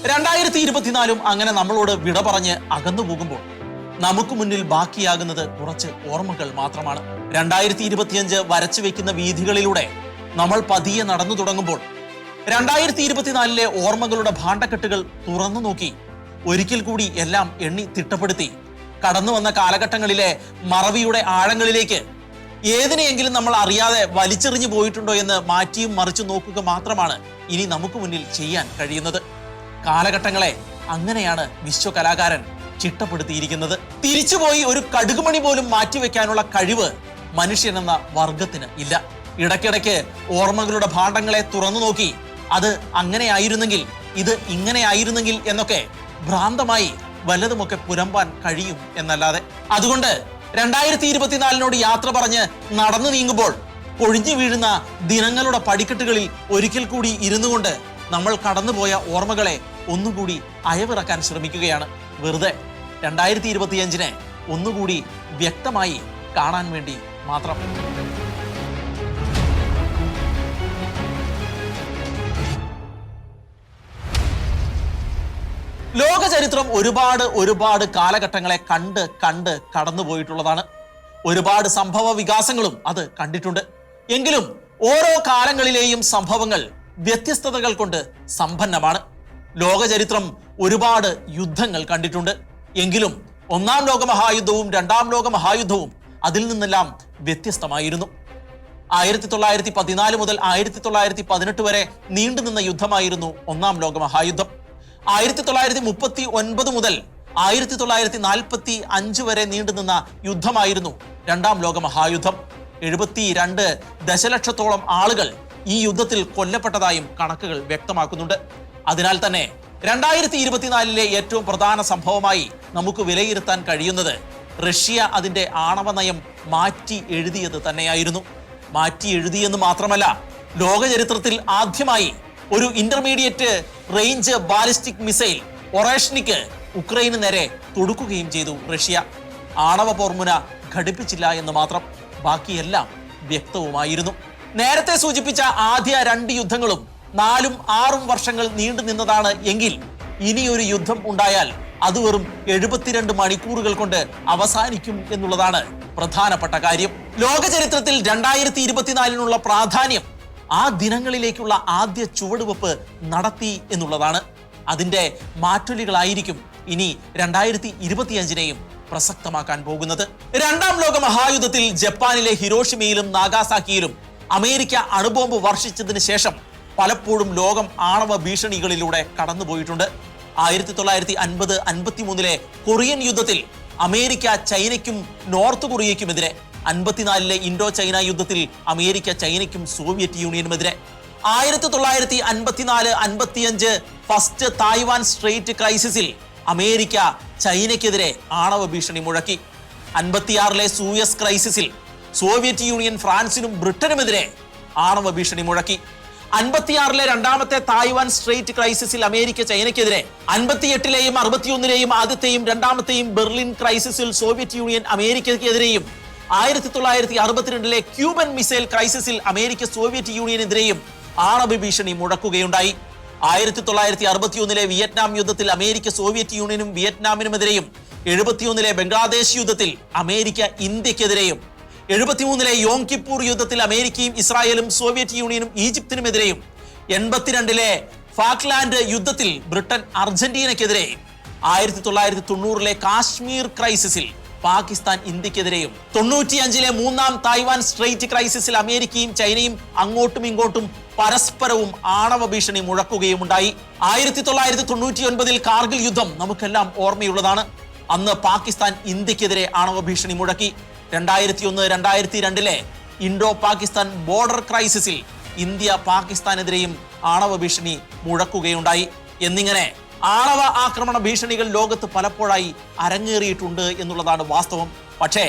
2024 അങ്ങനെ നമ്മളോട് വിട പറഞ്ഞ് അകന്നു പോകുമ്പോൾ നമുക്ക് മുന്നിൽ ബാക്കിയാകുന്നത് കുറച്ച് ഓർമ്മകൾ മാത്രമാണ്. 2025 വരച്ചു വെക്കുന്ന വീഥികളിലൂടെ നമ്മൾ പതിയെ നടന്നു തുടങ്ങുമ്പോൾ 2024 ഓർമ്മകളുടെ ഭാണ്ഡക്കെട്ടുകൾ തുറന്നു നോക്കി ഒരിക്കൽ കൂടി എല്ലാം എണ്ണി തിട്ടപ്പെടുത്തി കടന്നു വന്ന കാലഘട്ടങ്ങളിലെ മറവിയുടെ ആഴങ്ങളിലേക്ക് ഏതിനെയെങ്കിലും നമ്മൾ അറിയാതെ വലിച്ചെറിഞ്ഞു പോയിട്ടുണ്ടോ എന്ന് മാറ്റിയും മറിച്ചു നോക്കുക മാത്രമാണ് ഇനി നമുക്ക് മുന്നിൽ ചെയ്യാൻ കഴിയുന്നത്. കാലഘട്ടങ്ങളെ അങ്ങനെയാണ് വിശ്വകലാകാരൻ ചിട്ടപ്പെടുത്തിയിരിക്കുന്നത്. തിരിച്ചുപോയി ഒരു കടുകുമണി പോലും മാറ്റിവെക്കാനുള്ള കഴിവ് മനുഷ്യനെന്ന വർഗത്തിന് ഇല്ല. ഇടയ്ക്കിടയ്ക്ക് ഓർമ്മകളുടെ ഭാണ്ഡങ്ങളെ തുറന്നു നോക്കി അത് അങ്ങനെയായിരുന്നെങ്കിൽ, ഇത് ഇങ്ങനെയായിരുന്നെങ്കിൽ എന്നൊക്കെ ഭ്രാന്തമായി വല്ലതുമൊക്കെ പുരമ്പാൻ കഴിയും എന്നല്ലാതെ. അതുകൊണ്ട് 2024 യാത്ര പറഞ്ഞ് നടന്നു നീങ്ങുമ്പോൾ കൊഴിഞ്ഞു വീഴുന്ന ദിനങ്ങളുടെ പടിക്കെട്ടുകളിൽ ഒരിക്കൽ കൂടി ഇരുന്നു കൊണ്ട് നമ്മൾ കടന്നുപോയ ഓർമ്മകളെ ഒന്നുകൂടി അയവിറക്കാൻ ശ്രമിക്കുകയാണ്. വെറുതെ 2025 ഒന്നുകൂടി വ്യക്തമായി കാണാൻ വേണ്ടി മാത്രം. ലോക ചരിത്രം ഒരുപാട് കാലഘട്ടങ്ങളെ കണ്ട് കടന്നുപോയിട്ടുള്ളതാണ്. ഒരുപാട് സംഭവ വികാസങ്ങളും അത് കണ്ടിട്ടുണ്ട്. എങ്കിലും ഓരോ കാലങ്ങളിലെയും സംഭവങ്ങൾ വ്യത്യസ്തതകൾ കൊണ്ട് സമ്പന്നമാണ്. ലോക ചരിത്രം ഒരുപാട് യുദ്ധങ്ങൾ കണ്ടിട്ടുണ്ട്. എങ്കിലും ഒന്നാം ലോക മഹായുദ്ധവും രണ്ടാം ലോക മഹായുദ്ധവും അതിൽ നിന്നെല്ലാം വ്യത്യസ്തമായിരുന്നു. 1914 മുതൽ 1918 വരെ നീണ്ടുനിന്ന യുദ്ധമായിരുന്നു ഒന്നാം ലോക മഹായുദ്ധം. 1939 മുതൽ 1945 വരെ നീണ്ടുനിന്ന യുദ്ധമായിരുന്നു രണ്ടാം ലോക മഹായുദ്ധം. 72 ദശലക്ഷത്തോളം ആളുകൾ ഈ യുദ്ധത്തിൽ കൊല്ലപ്പെട്ടതായും കണക്കുകൾ വ്യക്തമാക്കുന്നുണ്ട്. അതിനാൽ തന്നെ 2024 ഏറ്റവും പ്രധാന സംഭവമായി നമുക്ക് വിലയിരുത്താൻ കഴിയുന്നത് റഷ്യ അതിന്റെ ആണവ നയം മാറ്റി എഴുതിയത് തന്നെയായിരുന്നു. മാറ്റി എഴുതിയെന്ന് മാത്രമല്ല, ലോക ചരിത്രത്തിൽ ആദ്യമായി ഒരു ഇന്റർമീഡിയറ്റ് റേഞ്ച് ബാലിസ്റ്റിക് മിസൈൽ ഒറേഷ്നിക്ക് ഉക്രൈന് നേരെ തൊടുക്കുകയും ചെയ്തു റഷ്യ. ആണവ പോർമുന ഘടിപ്പിച്ചില്ല എന്ന് മാത്രം, ബാക്കിയെല്ലാം വ്യക്തവുമായിരുന്നു. നേരത്തെ സൂചിപ്പിച്ച ആദ്യ 2 യുദ്ധങ്ങളും 4-6 വർഷങ്ങൾ നീണ്ടു നിന്നതാണ് എങ്കിൽ ഇനിയൊരു യുദ്ധം ഉണ്ടായാൽ അത് വെറും 72 മണിക്കൂറുകൾ കൊണ്ട് അവസാനിക്കും എന്നുള്ളതാണ് പ്രധാനപ്പെട്ട കാര്യം. ലോക ചരിത്രത്തിൽ 2024 പ്രാധാന്യം ആ ദിനങ്ങളിലേക്കുള്ള ആദ്യ ചുവടുവെപ്പ് നടത്തി എന്നുള്ളതാണ്. അതിന്റെ മാറ്റൊലികളായിരിക്കും ഇനി 2025 പ്രസക്തമാക്കാൻ പോകുന്നത്. രണ്ടാം ലോക മഹായുദ്ധത്തിൽ ജപ്പാനിലെ ഹിരോഷിമയിലും നാഗാസാക്കിയിലും അമേരിക്ക അണുബോംബ് വർഷിച്ചതിന് ശേഷം പലപ്പോഴും ലോകം ആണവ ഭീഷണികളിലൂടെ കടന്നുപോയിട്ടുണ്ട്. 1950-53 കൊറിയൻ യുദ്ധത്തിൽ അമേരിക്ക ചൈനയ്ക്കും നോർത്ത് കൊറിയയ്ക്കുമെതിരെ, 54 ഇൻഡോ ചൈന യുദ്ധത്തിൽ അമേരിക്ക ചൈനയ്ക്കും സോവിയറ്റ് യൂണിയനുമെതിരെ, 1954-55 ഫസ്റ്റ് തായ്വാൻ സ്ട്രെയിറ്റ് ക്രൈസിസിൽ അമേരിക്ക ചൈനയ്ക്കെതിരെ ആണവ ഭീഷണി മുഴക്കി. 56 സൂയസ് ക്രൈസിസിൽ സോവിയറ്റ് യൂണിയൻ ഫ്രാൻസിനും ബ്രിട്ടനുമെതിരെ ആണവ ഭീഷണി മുഴക്കി. 56 രണ്ടാമത്തെ തായ്വാൻ സ്ട്രെയിറ്റ് ക്രൈസിസിൽ അമേരിക്ക ചൈനയ്ക്കെതിരെ, 58 61 ആദ്യത്തെയും രണ്ടാമത്തെയും ബെർലിൻ ക്രൈസിസിൽ സോവിയറ്റ് യൂണിയൻ അമേരിക്കയ്ക്കെതിരെയും, 1962 ക്യൂബൻ മിസൈൽ ക്രൈസിസിൽ അമേരിക്ക സോവിയറ്റ് യൂണിയനെതിരെയും ആണവ ഭീഷണി മുഴക്കുകയുണ്ടായി. 1961 വിയറ്റ്നാം യുദ്ധത്തിൽ അമേരിക്ക സോവിയറ്റ് യൂണിയനും വിയറ്റ്നാമിനുമെതിരെയും, 71 ബംഗ്ലാദേശ് യുദ്ധത്തിൽ അമേരിക്ക ഇന്ത്യക്കെതിരെയും, 73 യോം കിപ്പൂർ യുദ്ധത്തിൽ അമേരിക്കയും ഇസ്രായേലും സോവിയറ്റ് യൂണിയനും ഈജിപ്തിനുമെതിരെയും, 82 ഫാക്ലാൻഡ് യുദ്ധത്തിൽ ബ്രിട്ടൻ അർജന്റീനയ്ക്കെതിരെയും, 1990 കാശ്മീർ ക്രൈസിസിൽ പാകിസ്ഥാൻ ഇന്ത്യക്കെതിരെയും, 95 മൂന്നാം തായ്വാൻ സ്ട്രെയിറ്റ് ക്രൈസിസിൽ അമേരിക്കയും ചൈനയും അങ്ങോട്ടും ഇങ്ങോട്ടും പരസ്പരവും ആണവ ഭീഷണി മുഴക്കുകയുമുണ്ടായി. 1999 കാർഗിൽ യുദ്ധം നമുക്കെല്ലാം ഓർമ്മയുള്ളതാണ്. അന്ന് പാകിസ്ഥാൻ ഇന്ത്യക്കെതിരെ ആണവ ഭീഷണി മുഴക്കി. 2001-2002 ഇൻഡോ പാകിസ്ഥാൻ ബോർഡർ ക്രൈസിസിൽ ഇന്ത്യ പാകിസ്ഥാനെതിരെയും ആണവ ഭീഷണി മുഴക്കുകയുണ്ടായി. എന്നിങ്ങനെ ആണവ ആക്രമണ ഭീഷണികൾ ലോകത്ത് പലപ്പോഴായി അരങ്ങേറിയിട്ടുണ്ട് എന്നുള്ളതാണ് വാസ്തവം. പക്ഷേ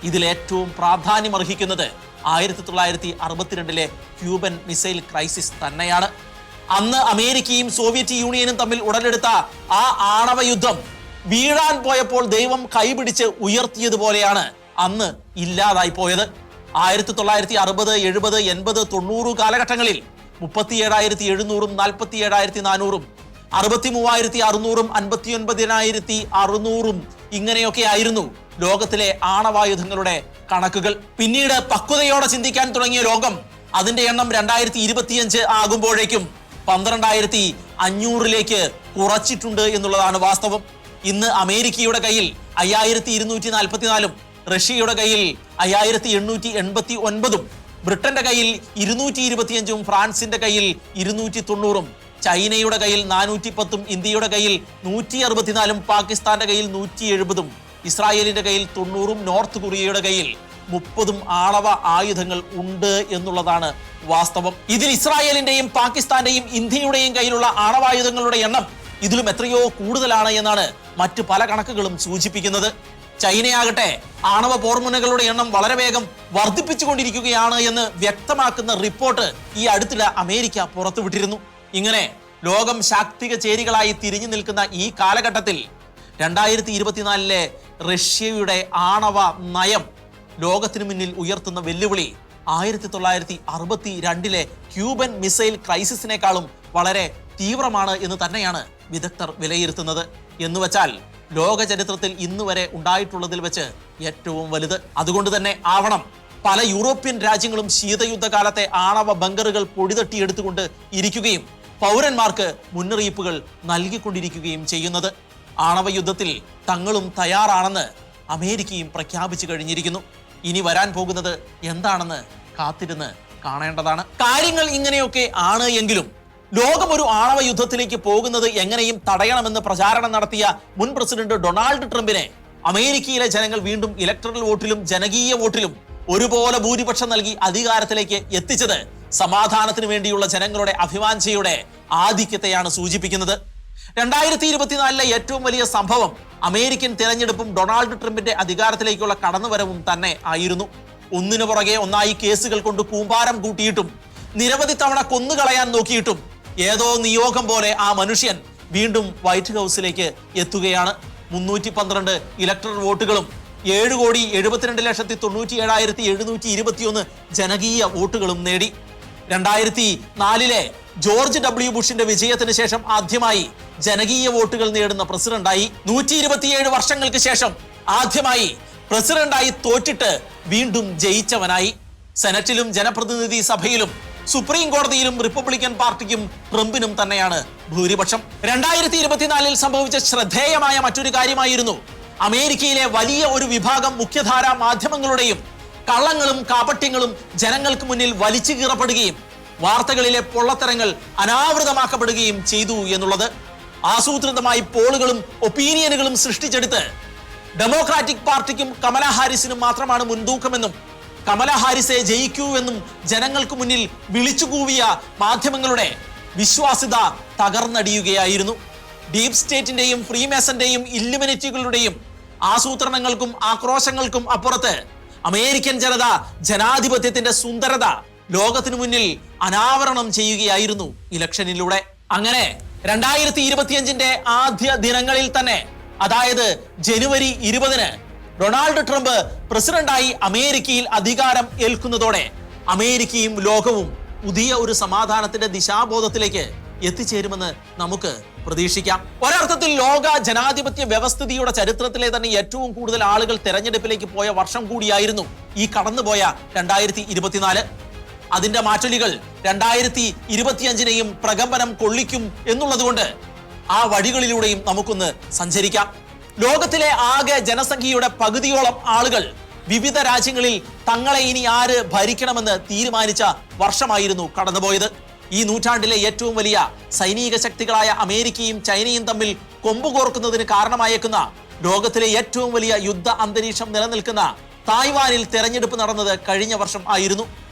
ഇതിലേറ്റവും പ്രാധാന്യമർഹിക്കുന്നത് 1962 ക്യൂബൻ മിസൈൽ ക്രൈസിസ് തന്നെയാണ്. അന്ന് അമേരിക്കയും സോവിയറ്റ് യൂണിയനും തമ്മിൽ ഉടലെടുത്ത ആ ആണവ യുദ്ധം വീഴാൻ പോയപ്പോൾ ദൈവം കൈപിടിച്ച് ഉയർത്തിയതുപോലെയാണ് അന്ന് ഇല്ലാതായി പോയത്. 1960, 70, 80, 90 കാലഘട്ടങ്ങളിൽ 37,700-47,400 63,600-ഉം 59,600-ഉം ഇങ്ങനെയൊക്കെ ആയിരുന്നു ലോകത്തിലെ ആണവായുധങ്ങളുടെ കണക്കുകൾ. പിന്നീട് പക്വതയോടെ ചിന്തിക്കാൻ തുടങ്ങിയ ലോകം അതിന്റെ എണ്ണം 2025 ആകുമ്പോഴേക്കും 12,500-ലേക്ക് കുറച്ചിട്ടുണ്ട് എന്നുള്ളതാണ് വാസ്തവം. ഇന്ന് അമേരിക്കയുടെ കയ്യിൽ 5,244-ഉം റഷ്യയുടെ കയ്യിൽ 5,889-ഉം ബ്രിട്ടന്റെ കയ്യിൽ 225-ഉം ഫ്രാൻസിന്റെ കയ്യിൽ 290-ഉം ചൈനയുടെ കയ്യിൽ 410-ഉം ഇന്ത്യയുടെ കയ്യിൽ 164-ഉം പാകിസ്ഥാന്റെ കയ്യിൽ 170-ഉം ഇസ്രായേലിന്റെ കയ്യിൽ 90-ഉം നോർത്ത് കൊറിയയുടെ കയ്യിൽ 30-ഉം ആണവ ആയുധങ്ങൾ ഉണ്ട് എന്നുള്ളതാണ് വാസ്തവം. ഇതിൽ ഇസ്രായേലിന്റെയും പാകിസ്ഥാന്റെയും ഇന്ത്യയുടെയും കയ്യിലുള്ള ആണവായുധങ്ങളുടെ എണ്ണം ഇതിലും എത്രയോ കൂടുതലാണ് എന്നാണ് മറ്റ് പല കണക്കുകളും സൂചിപ്പിക്കുന്നത്. ചൈനയാകട്ടെ ആണവ പോർമുനകളുടെ എണ്ണം വളരെ വേഗം വർദ്ധിപ്പിച്ചുകൊണ്ടിരിക്കുകയാണ് എന്ന് വ്യക്തമാക്കുന്ന റിപ്പോർട്ട് ഈ അടുത്തിടെ അമേരിക്ക പുറത്തുവിട്ടിരുന്നു. ഇങ്ങനെ ലോകം ശാക്തിക ചേരികളായി തിരിഞ്ഞു നിൽക്കുന്ന ഈ കാലഘട്ടത്തിൽ 2024-ലെ റഷ്യയുടെ ആണവ നയം ലോകത്തിനു മുന്നിൽ ഉയർത്തുന്ന വെല്ലുവിളി 1962-ലെ ക്യൂബൻ മിസൈൽ ക്രൈസിസിനേക്കാളും വളരെ തീവ്രമാണ് എന്ന് തന്നെയാണ് വിദഗ്ധർ വിലയിരുത്തുന്നത്. എന്നുവെച്ചാൽ ലോക ചരിത്രത്തിൽ ഇന്നുവരെ ഉണ്ടായിട്ടുള്ളതിൽ വെച്ച് ഏറ്റവും വലുത്. അതുകൊണ്ട് തന്നെ ആവണം പല യൂറോപ്യൻ രാജ്യങ്ങളും ശീതയുദ്ധകാലത്തെ ആണവ ബങ്കറുകൾ പൊടിതട്ടിയെടുത്തുകൊണ്ട് ഇരിക്കുകയും പൗരന്മാർക്ക് മുന്നറിയിപ്പുകൾ നൽകിക്കൊണ്ടിരിക്കുകയും ചെയ്യുന്നത്. ആണവ യുദ്ധത്തിൽ തങ്ങളും തയ്യാറാണെന്ന് അമേരിക്കയും പ്രഖ്യാപിച്ചു കഴിഞ്ഞിരിക്കുന്നു. ഇനി വരാൻ പോകുന്നത് എന്താണെന്ന് കാത്തിരുന്ന് കാണേണ്ടതാണ്. കാര്യങ്ങൾ ഇങ്ങനെയൊക്കെ ആണ് എങ്കിലും ലോകം ഒരു ആണവ യുദ്ധത്തിലേക്ക് പോകുന്നത് എങ്ങനെയും തടയണമെന്ന് പ്രചാരണം നടത്തിയ മുൻ പ്രസിഡന്റ് ഡൊണാൾഡ് ട്രംപിനെ അമേരിക്കയിലെ ജനങ്ങൾ വീണ്ടും ഇലക്ടറൽ വോട്ടിലും ജനകീയ വോട്ടിലും ഒരുപോലെ ഭൂരിപക്ഷം നൽകി അധികാരത്തിലേക്ക് എത്തിച്ചത് സമാധാനത്തിന് വേണ്ടിയുള്ള ജനങ്ങളുടെ അഭിവാഞ്ചയുടെ ആധിക്യത്തെയാണ് സൂചിപ്പിക്കുന്നത്. 2024-ലെ ഏറ്റവും വലിയ സംഭവം അമേരിക്കൻ തെരഞ്ഞെടുപ്പും ഡൊണാൾഡ് ട്രംപിന്റെ അധികാരത്തിലേക്കുള്ള കടന്നുവരവും തന്നെ ആയിരുന്നു. ഒന്നിനു പുറകെ ഒന്നായി കേസുകൾ കൊണ്ട് കൂമ്പാരം കൂട്ടിയിട്ടും നിരവധി തവണ കൊന്നുകളയാൻ നോക്കിയിട്ടും ഏതോ നിയോഗം പോലെ ആ മനുഷ്യൻ വീണ്ടും വൈറ്റ് ഹൗസിലേക്ക് എത്തുകയാണ്. 312 ഇലക്ടറൽ വോട്ടുകളും 7,72,97,721 ജനകീയ വോട്ടുകളും നേടി. 2004-ലെ ജോർജ് ഡബ്ല്യു ബുഷിന്റെ വിജയത്തിന് ശേഷം ആദ്യമായി ജനകീയ വോട്ടുകൾ നേടുന്ന പ്രസിഡന്റായി. 127 വർഷങ്ങൾക്ക് ശേഷം ആദ്യമായി പ്രസിഡന്റായി തോറ്റിട്ട് വീണ്ടും ജയിച്ചവനായി. സെനറ്റിലും ജനപ്രതിനിധി സഭയിലും സുപ്രീം കോടതിയിലും റിപ്പബ്ലിക്കൻ പാർട്ടിക്കും ട്രംപിനും തന്നെയാണ് ഭൂരിപക്ഷം. 2024-ൽ സംഭവിച്ച ശ്രദ്ധേയമായ മറ്റൊരു കാര്യമായിരുന്നു അമേരിക്കയിലെ വലിയ ഒരു വിഭാഗം മുഖ്യധാരാ മാധ്യമങ്ങളുടെയും കള്ളങ്ങളും കാപട്യങ്ങളും ജനങ്ങൾക്ക് മുന്നിൽ വലിച്ചു കീറപ്പെടുകയും വാർത്തകളിലെ പൊള്ളത്തരങ്ങൾ അനാവൃതമാക്കപ്പെടുകയും ചെയ്തു എന്നുള്ളത്. ആസൂത്രിതമായി പോളുകളും ഒപ്പീനിയനുകളും സൃഷ്ടിച്ചെടുത്ത് ഡെമോക്രാറ്റിക് പാർട്ടിക്കും കമല ഹാരിസിനും മാത്രമാണ് മുൻതൂക്കമെന്നും കമല ഹാരിസെ ജയിക്കൂ എന്നും ജനങ്ങൾക്ക് മുന്നിൽ വിളിച്ചു കൂവിയ മാധ്യമങ്ങളുടെ വിശ്വാസ്യത തകർന്നടിയുകയായിരുന്നു. ഡീപ് സ്റ്റേറ്റിന്റെയും ഫ്രീമേസന്റെയും ഇല്ലുമിനറ്റികളുടെയും ആസൂത്രണങ്ങൾക്കും ആക്രോശങ്ങൾക്കും അപ്പുറത്ത് അമേരിക്കൻ ജനത ജനാധിപത്യത്തിന്റെ സുന്ദരത ലോകത്തിനു മുന്നിൽ അനാവരണം ചെയ്യുകയായിരുന്നു ഇലക്ഷനിലൂടെ. അങ്ങനെ 2025-ന്റെ ആദ്യ ദിനങ്ങളിൽ തന്നെ, അതായത് ജനുവരി 20-ന് ഡൊണാൾഡ് ട്രംപ് പ്രസിഡന്റായി അമേരിക്കയിൽ അധികാരം ഏൽക്കുന്നതോടെ അമേരിക്കയും ലോകവും പുതിയ ഒരു സമാധാനത്തിന്റെ ദിശാബോധത്തിലേക്ക് എത്തിച്ചേരുമെന്ന് നമുക്ക് പ്രതീക്ഷിക്കാം. ഒരർത്ഥത്തിൽ ലോക ജനാധിപത്യ വ്യവസ്ഥിതിയുടെ ചരിത്രത്തിലെ തന്നെ ഏറ്റവും കൂടുതൽ ആളുകൾ തെരഞ്ഞെടുപ്പിലേക്ക് പോയ വർഷം കൂടിയായിരുന്നു ഈ കടന്നുപോയ 2024. അതിന്റെ മാറ്റൊലികൾ 2025-നെയും പ്രകമ്പനം കൊള്ളിക്കും എന്നുള്ളതുകൊണ്ട് ആ വഴികളിലൂടെയും നമുക്കൊന്ന് സഞ്ചരിക്കാം. ലോകത്തിലെ ആകെ ജനസംഖ്യയുടെ പകുതിയോളം ആളുകൾ വിവിധ രാജ്യങ്ങളിൽ തങ്ങളെ ഇനി ആര് ഭരിക്കണമെന്ന് തീരുമാനിച്ച വർഷമായിരുന്നു കടന്നുപോയത്. ഈ നൂറ്റാണ്ടിലെ ഏറ്റവും വലിയ സൈനിക ശക്തികളായ അമേരിക്കയും ചൈനയും തമ്മിൽ കൊമ്പുകോർക്കുന്നതിന് കാരണമായേക്കുന്ന ലോകത്തിലെ ഏറ്റവും വലിയ യുദ്ധ അന്തരീക്ഷം നിലനിൽക്കുന്ന തായ്വാനിൽ തെരഞ്ഞെടുപ്പ് നടന്നത് കഴിഞ്ഞ വർഷം ആയിരുന്നു.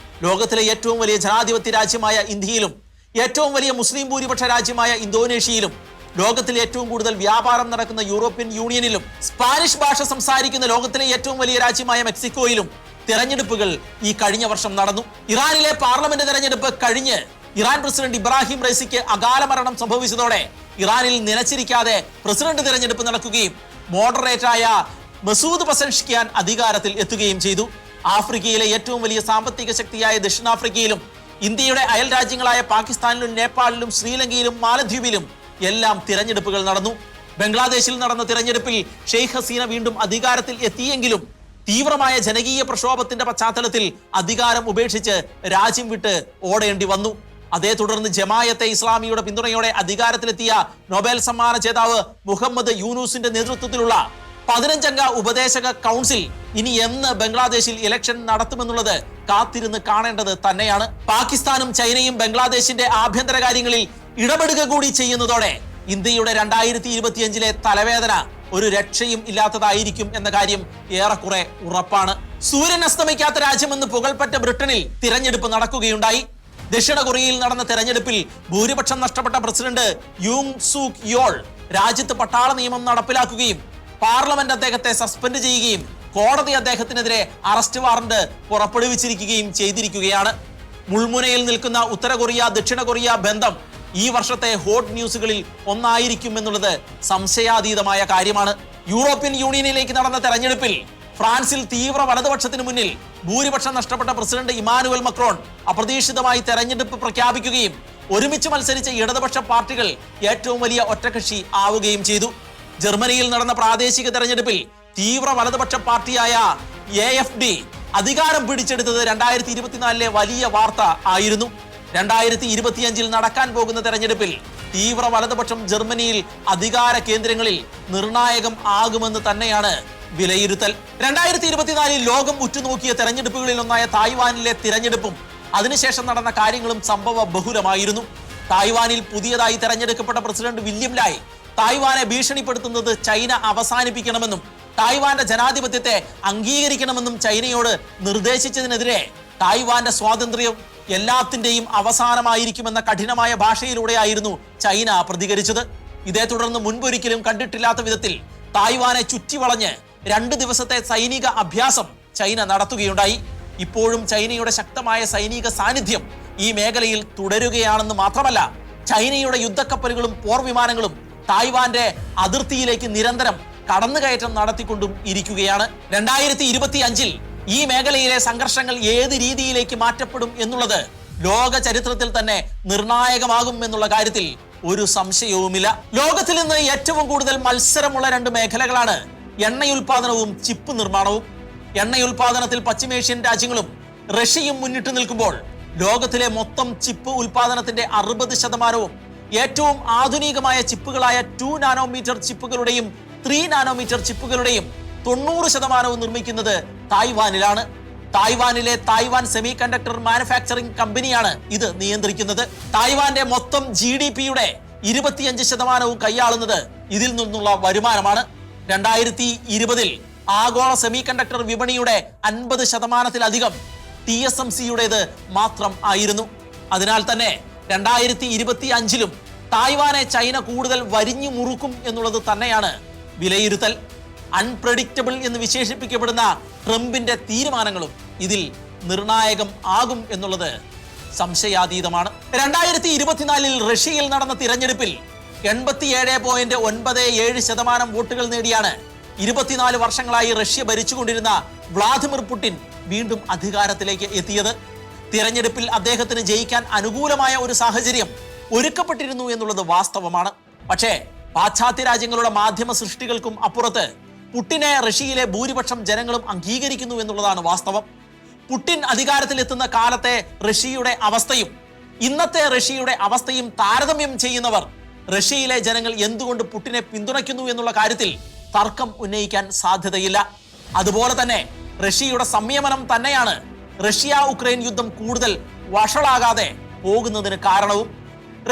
ലോകത്തിലെ ഏറ്റവും വലിയ ജനാധിപത്യ രാജ്യമായ ഇന്ത്യയിലും ഏറ്റവും വലിയ മുസ്ലിം ഭൂരിപക്ഷ രാജ്യമായ ഇന്തോനേഷ്യയിലും ലോകത്തിലെ ഏറ്റവും കൂടുതൽ വ്യാപാരം നടക്കുന്ന യൂറോപ്യൻ യൂണിയനിലും സ്പാനിഷ് ഭാഷ സംസാരിക്കുന്ന ലോകത്തിലെ ഏറ്റവും വലിയ രാജ്യമായ മെക്സിക്കോയിലും തെരഞ്ഞെടുപ്പുകൾ ഈ കഴിഞ്ഞ വർഷം നടന്നു. ഇറാനിലെ പാർലമെന്റ് തെരഞ്ഞെടുപ്പ് കഴിഞ്ഞ് ഇറാൻ പ്രസിഡന്റ് ഇബ്രാഹിം റൈസിക്ക് അകാല മരണം സംഭവിച്ചതോടെ ഇറാനിൽ നിലച്ചിരിക്കാതെ പ്രസിഡന്റ് തെരഞ്ഞെടുപ്പ് നടക്കുകയും മോഡറേറ്റായ മസൂദ് പസൻഷ്കിയാൻ അധികാരത്തിൽ എത്തുകയും ചെയ്തു. ആഫ്രിക്കയിലെ ഏറ്റവും വലിയ സാമ്പത്തിക ശക്തിയായ ദക്ഷിണാഫ്രിക്കയിലും ഇന്ത്യയുടെ അയൽ രാജ്യങ്ങളായ പാകിസ്ഥാനിലും നേപ്പാളിലും ശ്രീലങ്കയിലും മാലദ്വീപിലും എല്ലാം തിരഞ്ഞെടുപ്പുകൾ നടന്നു. ബംഗ്ലാദേശിൽ നടന്ന തിരഞ്ഞെടുപ്പിൽ ഷെയ്ഖ് ഹസീന വീണ്ടും അധികാരത്തിൽ എത്തിയെങ്കിലും തീവ്രമായ ജനകീയ പ്രക്ഷോഭത്തിന്റെ പശ്ചാത്തലത്തിൽ അധികാരം ഉപേക്ഷിച്ച് രാജ്യം വിട്ട് ഓടേണ്ടി വന്നു. അതേ തുടർന്ന് ജമായത്തെ ഇസ്ലാമിയുടെ പിന്തുണയോടെ അധികാരത്തിലെത്തിയ നൊബേൽ സമ്മാന ജേതാവ് മുഹമ്മദ് യൂനൂസിന്റെ നേതൃത്വത്തിലുള്ള 15-അംഗ ഉപദേശക കൗൺസിൽ ഇനി എന്ന് ബംഗ്ലാദേശിൽ ഇലക്ഷൻ നടത്തുമെന്നുള്ളത് കാത്തിരുന്ന് കാണേണ്ടത് തന്നെയാണ്. പാകിസ്ഥാനും ചൈനയും ബംഗ്ലാദേശിന്റെ ആഭ്യന്തര കാര്യങ്ങളിൽ ഇടപെടുക കൂടി ചെയ്യുന്നതോടെ ഇന്ത്യയുടെ 2025 തലവേദന ഒരു രക്ഷയും ഇല്ലാത്തതായിരിക്കും എന്ന കാര്യം ഏറെക്കുറെ ഉറപ്പാണ്. സൂര്യൻ അസ്തമിക്കാത്ത രാജ്യമെന്ന് പുകൾപ്പറ്റ ബ്രിട്ടനിൽ തിരഞ്ഞെടുപ്പ് നടക്കുകയുണ്ടായി. ദക്ഷിണ കൊറിയയിൽ നടന്ന തെരഞ്ഞെടുപ്പിൽ ഭൂരിപക്ഷം നഷ്ടപ്പെട്ട പ്രസിഡന്റ് യൂങ് സൂക് യോൾ രാജ്യത്ത് പട്ടാള നിയമം നടപ്പിലാക്കുകയും പാർലമെന്റ് അദ്ദേഹത്തെ സസ്പെൻഡ് ചെയ്യുകയും കോടതി അദ്ദേഹത്തിനെതിരെ അറസ്റ്റ് വാറന്റ് പുറപ്പെടുവിച്ചിരിക്കുകയും ചെയ്തിരിക്കുകയാണ്. മുൾമുനയിൽ നിൽക്കുന്ന ഉത്തര കൊറിയ ദക്ഷിണ കൊറിയ ബന്ധം ഈ വർഷത്തെ ഹോട്ട് ന്യൂസുകളിൽ ഒന്നായിരിക്കും എന്നുള്ളത് സംശയാതീതമായ കാര്യമാണ്. യൂറോപ്യൻ യൂണിയനിലേക്ക് നടന്ന തെരഞ്ഞെടുപ്പിൽ ഫ്രാൻസിൽ തീവ്ര വലതുപക്ഷത്തിന് മുന്നിൽ ഭൂരിപക്ഷം നഷ്ടപ്പെട്ട പ്രസിഡന്റ് ഇമാനുവൽ മക്രോൺ അപ്രതീക്ഷിതമായി തെരഞ്ഞെടുപ്പ് പ്രഖ്യാപിക്കുകയും ഒരുമിച്ച് മത്സരിച്ച ഇടതുപക്ഷ പാർട്ടികൾ ഏറ്റവും വലിയ ഒറ്റകക്ഷി ആവുകയും ചെയ്തു. ജർമ്മനിയിൽ നടന്ന പ്രാദേശിക തെരഞ്ഞെടുപ്പിൽ തീവ്ര വലതുപക്ഷ പാർട്ടിയായ AfD അധികാരം പിടിച്ചെടുത്തത് 2024 വലിയ വാർത്ത ആയിരുന്നു. 2025 നടക്കാൻ പോകുന്ന തെരഞ്ഞെടുപ്പിൽ തീവ്ര വലതുപക്ഷം ജർമ്മനിയിൽ അധികാര കേന്ദ്രങ്ങളിൽ നിർണായകം ആകുമെന്ന് തന്നെയാണ് വിലയിരുത്തൽ. 2024 ലോകം ഉറ്റുനോക്കിയ തെരഞ്ഞെടുപ്പുകളിൽ ഒന്നായ തായ്വാനിലെ തിരഞ്ഞെടുപ്പും അതിനുശേഷം നടന്ന കാര്യങ്ങളും സംഭവ ബഹുലമായിരുന്നു. തായ്വാനിൽ പുതിയതായി തെരഞ്ഞെടുക്കപ്പെട്ട പ്രസിഡന്റ് വില്യം ലായ് തായ്വാനെ ഭീഷണിപ്പെടുത്തുന്നത് ചൈന അവസാനിപ്പിക്കണമെന്നും തായ്വാന്റെ ജനാധിപത്യത്തെ അംഗീകരിക്കണമെന്നും ചൈനയോട് നിർദ്ദേശിച്ചതിനെതിരെ തായ്വാന്റെ സ്വാതന്ത്ര്യം എല്ലാത്തിന്റെയും അവസാനമായിരിക്കുമെന്ന കഠിനമായ ഭാഷയിലൂടെയായിരുന്നു ചൈന പ്രതികരിച്ചത്. ഇതേ തുടർന്ന് മുൻപൊരിക്കലും കണ്ടിട്ടില്ലാത്ത വിധത്തിൽ തായ്വാനെ ചുറ്റിവളഞ്ഞ് 2 ദിവസത്തെ സൈനിക അഭ്യാസം ചൈന നടത്തുകയുണ്ടായി. ഇപ്പോഴും ചൈനയുടെ ശക്തമായ സൈനിക സാന്നിധ്യം ഈ മേഖലയിൽ തുടരുകയാണെന്ന് മാത്രമല്ല, ചൈനയുടെ യുദ്ധക്കപ്പലുകളും പോർവിമാനങ്ങളും തായ്വാന്റെ അതിർത്തിയിലേക്ക് നിരന്തരം കടന്നുകയറ്റം നടത്തിക്കൊണ്ടും ഇരിക്കുകയാണ്. 2025 ഈ മേഖലയിലെ സംഘർഷങ്ങൾ ഏത് രീതിയിലേക്ക് മാറ്റപ്പെടും എന്നുള്ളത് ലോക ചരിത്രത്തിൽ തന്നെ നിർണായകമാകും എന്നുള്ള കാര്യത്തിൽ ഒരു സംശയവുമില്ല. ലോകത്തിൽ നിന്ന് ഏറ്റവും കൂടുതൽ മത്സരമുള്ള 2 മേഖലകളാണ് എണ്ണയുൽപാദനവും ചിപ്പ് നിർമ്മാണവും. എണ്ണയുൽപാദനത്തിൽ പശ്ചിമേഷ്യൻ രാജ്യങ്ങളും റഷ്യയും മുന്നിട്ട് നിൽക്കുമ്പോൾ ലോകത്തിലെ മൊത്തം ചിപ്പ് ഉൽപാദനത്തിന്റെ 60%, ഏറ്റവും ആധുനികമായ ചിപ്പുകളായ 2 നാനോമീറ്റർ ചിപ്പുകളുടെയും 3 നാനോമീറ്റർ ചിപ്പുകളുടെയും 90% നിർമ്മിക്കുന്നത് തായ്വാനിലാണ്. തായ്വാനിലെ തായ്വാൻ സെമി കണ്ടക്ടർ മാനുഫാക്ചറിംഗ് കമ്പനിയാണ് ഇത് നിയന്ത്രിക്കുന്നത്. തായ്വാന്റെ മൊത്തം GDPയുടെ 25% കൈയാളുന്നത് ഇതിൽ നിന്നുള്ള വരുമാനമാണ്. 2020 ആഗോള സെമി കണ്ടക്ടർ വിപണിയുടെ 50%-ലധികം TSMCയുടേത് മാത്രം ആയിരുന്നു. അതിനാൽ തന്നെ 2025 തായ്വാനെ ചൈന കൂടുതൽ വരിഞ്ഞു മുറുക്കും എന്നുള്ളത് തന്നെയാണ് വിലയിരുത്തൽ. അൺപ്രഡിക്റ്റബിൾ എന്ന് വിശേഷിപ്പിക്കപ്പെടുന്ന ട്രംപിന്റെ തീരുമാനങ്ങളും ഇതിൽ നിർണായകം ആകും എന്നുള്ളത് സംശയാതീതമാണ്. 2024 റഷ്യയിൽ നടന്ന തിരഞ്ഞെടുപ്പിൽ 87.97% വോട്ടുകൾ നേടിയാണ് 24 വർഷങ്ങളായി റഷ്യ ഭരിച്ചുകൊണ്ടിരുന്ന വ്ളാദിമിർ പുടിൻ വീണ്ടും അധികാരത്തിലേക്ക് എത്തിയത്. തിരഞ്ഞെടുപ്പിൽ അദ്ദേഹത്തിന് ജയിക്കാൻ അനുകൂലമായ ഒരു സാഹചര്യം ഒരുക്കപ്പെട്ടിരുന്നു എന്നുള്ളത് വാസ്തവമാണ്. പക്ഷേ പാശ്ചാത്യ രാജ്യങ്ങളുടെ മാധ്യമ സൃഷ്ടികൾക്കും അപ്പുറത്ത് പുടിനെ റഷ്യയിലെ ഭൂരിപക്ഷം ജനങ്ങളും അംഗീകരിക്കുന്നു എന്നുള്ളതാണ് വാസ്തവം. പുടിൻ അധികാരത്തിലെത്തുന്ന കാലത്തെ റഷ്യയുടെ അവസ്ഥയും ഇന്നത്തെ റഷ്യയുടെ അവസ്ഥയും താരതമ്യം ചെയ്യുന്നവർ റഷ്യയിലെ ജനങ്ങൾ എന്തുകൊണ്ട് പുടിനെ പിന്തുണയ്ക്കുന്നു എന്നുള്ള കാര്യത്തിൽ തർക്കം ഉന്നയിക്കാൻ സാധ്യതയില്ല. അതുപോലെ തന്നെ റഷ്യയുടെ സംയമനം തന്നെയാണ് റഷ്യ ഉക്രൈൻ യുദ്ധം കൂടുതൽ വഷളാകാതെ പോകുന്നതിന് കാരണവും.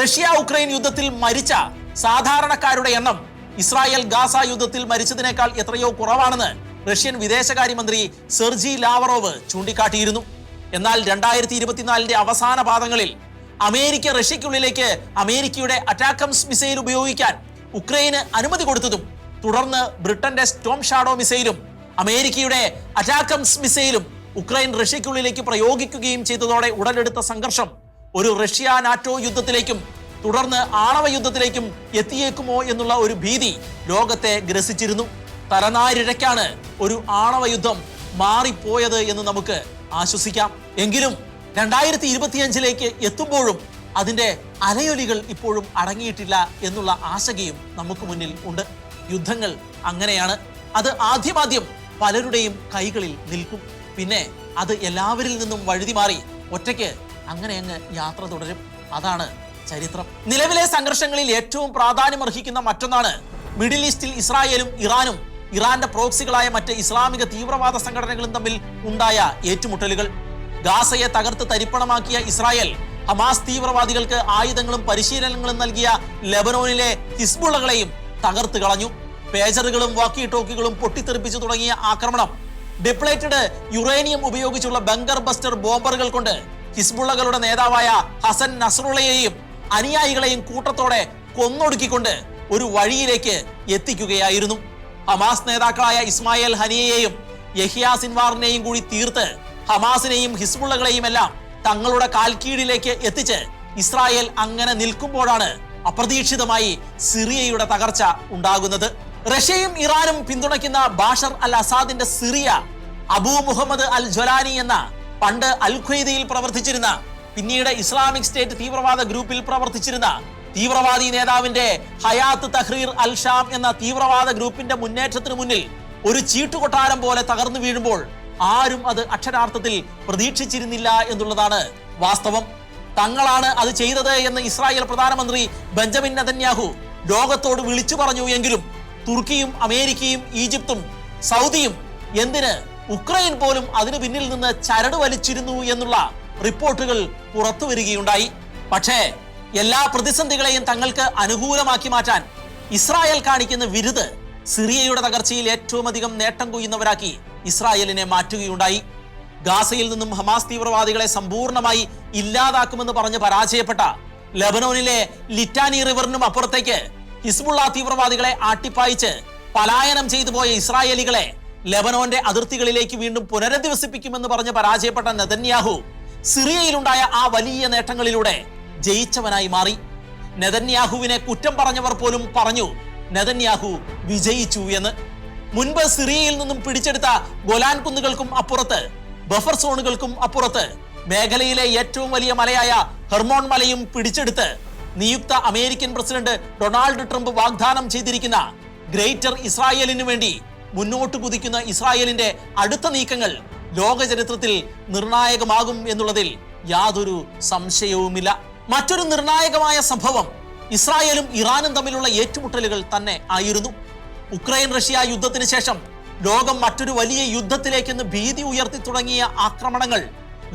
റഷ്യ ഉക്രൈൻ യുദ്ധത്തിൽ മരിച്ച സാധാരണക്കാരുടെ എണ്ണം ഇസ്രായേൽ ഗാസ യുദ്ധത്തിൽ മരിച്ചതിനേക്കാൾ എത്രയോ കുറവാണെന്ന് റഷ്യൻ വിദേശകാര്യമന്ത്രി സെർജി ലാവറോവ് ചൂണ്ടിക്കാട്ടിയിരുന്നു. എന്നാൽ 2024 അവസാന പാദങ്ങളിൽ അമേരിക്ക റഷ്യക്കുള്ളിലേക്ക് അമേരിക്കയുടെ അറ്റാക്കംസ് മിസൈൽ ഉപയോഗിക്കാൻ ഉക്രൈന് അനുമതി കൊടുത്തതും തുടർന്ന് ബ്രിട്ടന്റെ സ്റ്റോം ഷാഡോ മിസൈലും അമേരിക്കയുടെ അറ്റാക്കംസ് മിസൈലും ഉക്രൈൻ റഷ്യക്കുള്ളിലേക്ക് പ്രയോഗിക്കുകയും ചെയ്തതോടെ ഉടലെടുത്ത സംഘർഷം ഒരു റഷ്യ നാറ്റോ യുദ്ധത്തിലേക്കും തുടർന്ന് ആണവ യുദ്ധത്തിലേക്കും എത്തിയേക്കുമോ എന്നുള്ള ഒരു ഭീതി ലോകത്തെ ഗ്രസിച്ചിരുന്നു. തലനാരിഴയ്ക്കാണ് ഒരു ആണവ യുദ്ധം മാറിപ്പോയത് എന്ന് നമുക്ക് ആശ്വസിക്കാം. എങ്കിലും 2025 എത്തുമ്പോഴും അതിൻ്റെ അലയൊലികൾ ഇപ്പോഴും അടങ്ങിയിട്ടില്ല എന്നുള്ള ആശങ്കയും നമുക്ക് മുന്നിൽ ഉണ്ട്. യുദ്ധങ്ങൾ അങ്ങനെയാണ്. അത് ആദ്യമാദ്യം പലരുടെയും കൈകളിൽ നിൽക്കും. പിന്നെ അത് എല്ലാവരിൽ നിന്നും വഴുതി മാറി ഒറ്റയ്ക്ക് അങ്ങനെ അങ്ങ് യാത്ര തുടരും. അതാണ് ചരിത്രം. നിലവിലെ സംഘർഷങ്ങളിൽ ഏറ്റവും പ്രാധാന്യമർഹിക്കുന്ന മറ്റൊന്നാണ് മിഡിൽ ഈസ്റ്റിൽ ഇസ്രായേലും ഇറാനും ഇറാന്റെ പ്രോക്സികളായ മറ്റ് ഇസ്ലാമിക തീവ്രവാദ സംഘടനകളും തമ്മിൽ ഉണ്ടായ ഏറ്റുമുട്ടലുകൾ. ഗാസയെ തകർത്ത് തരിപ്പണമാക്കിയ ഇസ്രായേൽ ഹമാസ് തീവ്രവാദികൾക്ക് ആയുധങ്ങളും പരിശീലനങ്ങളും നൽകിയ ലെബനോനിലെ ഹിസ്ബുള്ളകളെയും തകർത്ത് കളഞ്ഞു. പേജറുകളും വാക്കി ടോക്കികളും പൊട്ടിത്തെറിപ്പിച്ചു തുടങ്ങിയ ആക്രമണം ഡിപ്ലേറ്റഡ് യുറേനിയം ഉപയോഗിച്ചുള്ള ബങ്കർ ബസ്റ്റർ ബോംബറുകൾ കൊണ്ട് ഹിസ്ബുള്ളകളുടെ നേതാവായ ഹസൻ നസ്രുള്ളയെയും അനുയായികളെയും കൂട്ടത്തോടെ കൊന്നൊടുക്കിക്കൊണ്ട് ഒരു വഴിയിലേക്ക് എത്തിക്കുകയായിരുന്നു. ഹമാസ് നേതാക്കളായ ഇസ്മായിൽ ഹനിയയെയും യഹിയ സിൻവാറിനെയും കൂടി തീർത്ത് ഹമാസിനെയും ഹിസ്ബുള്ളകളെയും എല്ലാം തങ്ങളുടെ കാൽക്കീഴിലേക്ക് എത്തിച്ച് ഇസ്രായേൽ അങ്ങനെ നിൽക്കുമ്പോഴാണ് അപ്രതീക്ഷിതമായി സിറിയയുടെ തകർച്ച ഉണ്ടാകുന്നത്. റഷ്യയും ഇറാനും പിന്തുണയ്ക്കുന്ന ബാഷർ അൽ അസാദിന്റെ Syria Abu Muhammad al Jolani എന്ന പണ്ട് അൽ ഖ്വയ്ദയിൽ പ്രവർത്തിച്ചിരുന്ന, പിന്നീട് ഇസ്ലാമിക് സ്റ്റേറ്റ് തീവ്രവാദ ഗ്രൂപ്പിൽ പ്രവർത്തിച്ചിരുന്ന തീവ്രവാദി നേതാവിന്റെ ഹയാത്ത് തഹ്രീർ അൽ ഷാം എന്ന തീവ്രവാദ ഗ്രൂപ്പിന്റെ മുന്നേറ്റത്തിന് മുന്നിൽ ഒരു ചീട്ടുകൊട്ടാരം പോലെ തകർന്നു വീഴുമ്പോൾ ആരും അത് അക്ഷരാർത്ഥത്തിൽ പ്രതീക്ഷിച്ചിരുന്നില്ല എന്നുള്ളതാണ് വാസ്തവം. തങ്ങളാണ് അത് ചെയ്തത് എന്ന് ഇസ്രായേൽ പ്രധാനമന്ത്രി ബെഞ്ചമിൻ നെതന്യാഹു ലോകത്തോട് വിളിച്ചു പറഞ്ഞു എങ്കിലും തുർക്കിയും അമേരിക്കയും ഈജിപ്തും സൗദിയും എന്തിന് ഉക്രൈൻ പോലും അതിനു പിന്നിൽ നിന്ന് ചരട് വലിച്ചിരുന്നു എന്നുള്ള റിപ്പോർട്ടുകൾ പുറത്തു വരികയുണ്ടായി. പക്ഷേ എല്ലാ പ്രതിസന്ധികളെയും തങ്ങൾക്ക് അനുകൂലമാക്കി മാറ്റാൻ ഇസ്രായേൽ കാണിക്കുന്ന വിരുത് സിറിയയുടെ തകർച്ചയിൽ ഏറ്റവും അധികം നേട്ടം കൊയ്യുന്നവരാക്കി ഇസ്രായേലിനെ മാറ്റുകയുണ്ടായി. ഗാസയിൽ നിന്നും ഹമാസ് തീവ്രവാദികളെ സമ്പൂർണ്ണമായി ഇല്ലാതാക്കുമെന്ന് പറഞ്ഞ് പരാജയപ്പെട്ട ലെബനോനിലെ ലിറ്റാനി റിവറിനും അപ്പുറത്തേക്ക് ഹിസ്ബുള്ള തീവ്രവാദികളെ ആട്ടിപ്പായിച്ച് പലായനം ചെയ്തു പോയ ഇസ്രായേലികളെ ലെബനോന്റെ അതിർത്തികളിലേക്ക് വീണ്ടും പുനരധിവസിപ്പിക്കുമെന്ന് പറഞ്ഞ് പരാജയപ്പെട്ട നെതന്യാഹു സിറിയയിലുണ്ടായ ആ വലിയ നേട്ടങ്ങളിലൂടെ ജയിച്ചവനായി മാറി. നെതന്യാഹുവിനെ കുറ്റം പറഞ്ഞവർ പോലും പറഞ്ഞു നെതന്യാഹു വിജയിച്ചു എന്ന്. മുൻപ് സിറിയയിൽ നിന്നും പിടിച്ചെടുത്ത ഗോലാൻ കുന്നുകൾക്കും അപ്പുറത്ത്, ബഫർ സോണുകൾക്കും അപ്പുറത്ത് മേഖലയിലെ ഏറ്റവും വലിയ മലയായ ഹെർമോൺ മലയും പിടിച്ചെടുത്ത് നിയുക്ത അമേരിക്കൻ പ്രസിഡന്റ് ഡൊണാൾഡ് ട്രംപ് വാഗ്ദാനം ചെയ്തിരിക്കുന്ന ഗ്രേറ്റർ ഇസ്രായേലിനു വേണ്ടി മുന്നോട്ട് കുതിക്കുന്ന ഇസ്രായേലിന്റെ അടുത്ത നീക്കങ്ങൾ ലോക ചരിത്രത്തിൽ നിർണായകമാകും എന്നുള്ളതിൽ യാതൊരു സംശയവുമില്ല. മറ്റൊരു നിർണായകമായ സംഭവം ഇസ്രായേലും ഇറാനും തമ്മിലുള്ള ഏറ്റുമുട്ടലുകൾ തന്നെ ആയിരുന്നു. ഉക്രൈൻ റഷ്യ യുദ്ധത്തിന് ശേഷം ലോകം മറ്റൊരു വലിയ യുദ്ധത്തിലേക്കെന്ന് ഭീതി ഉയർത്തി തുടങ്ങിയ ആക്രമണങ്ങൾ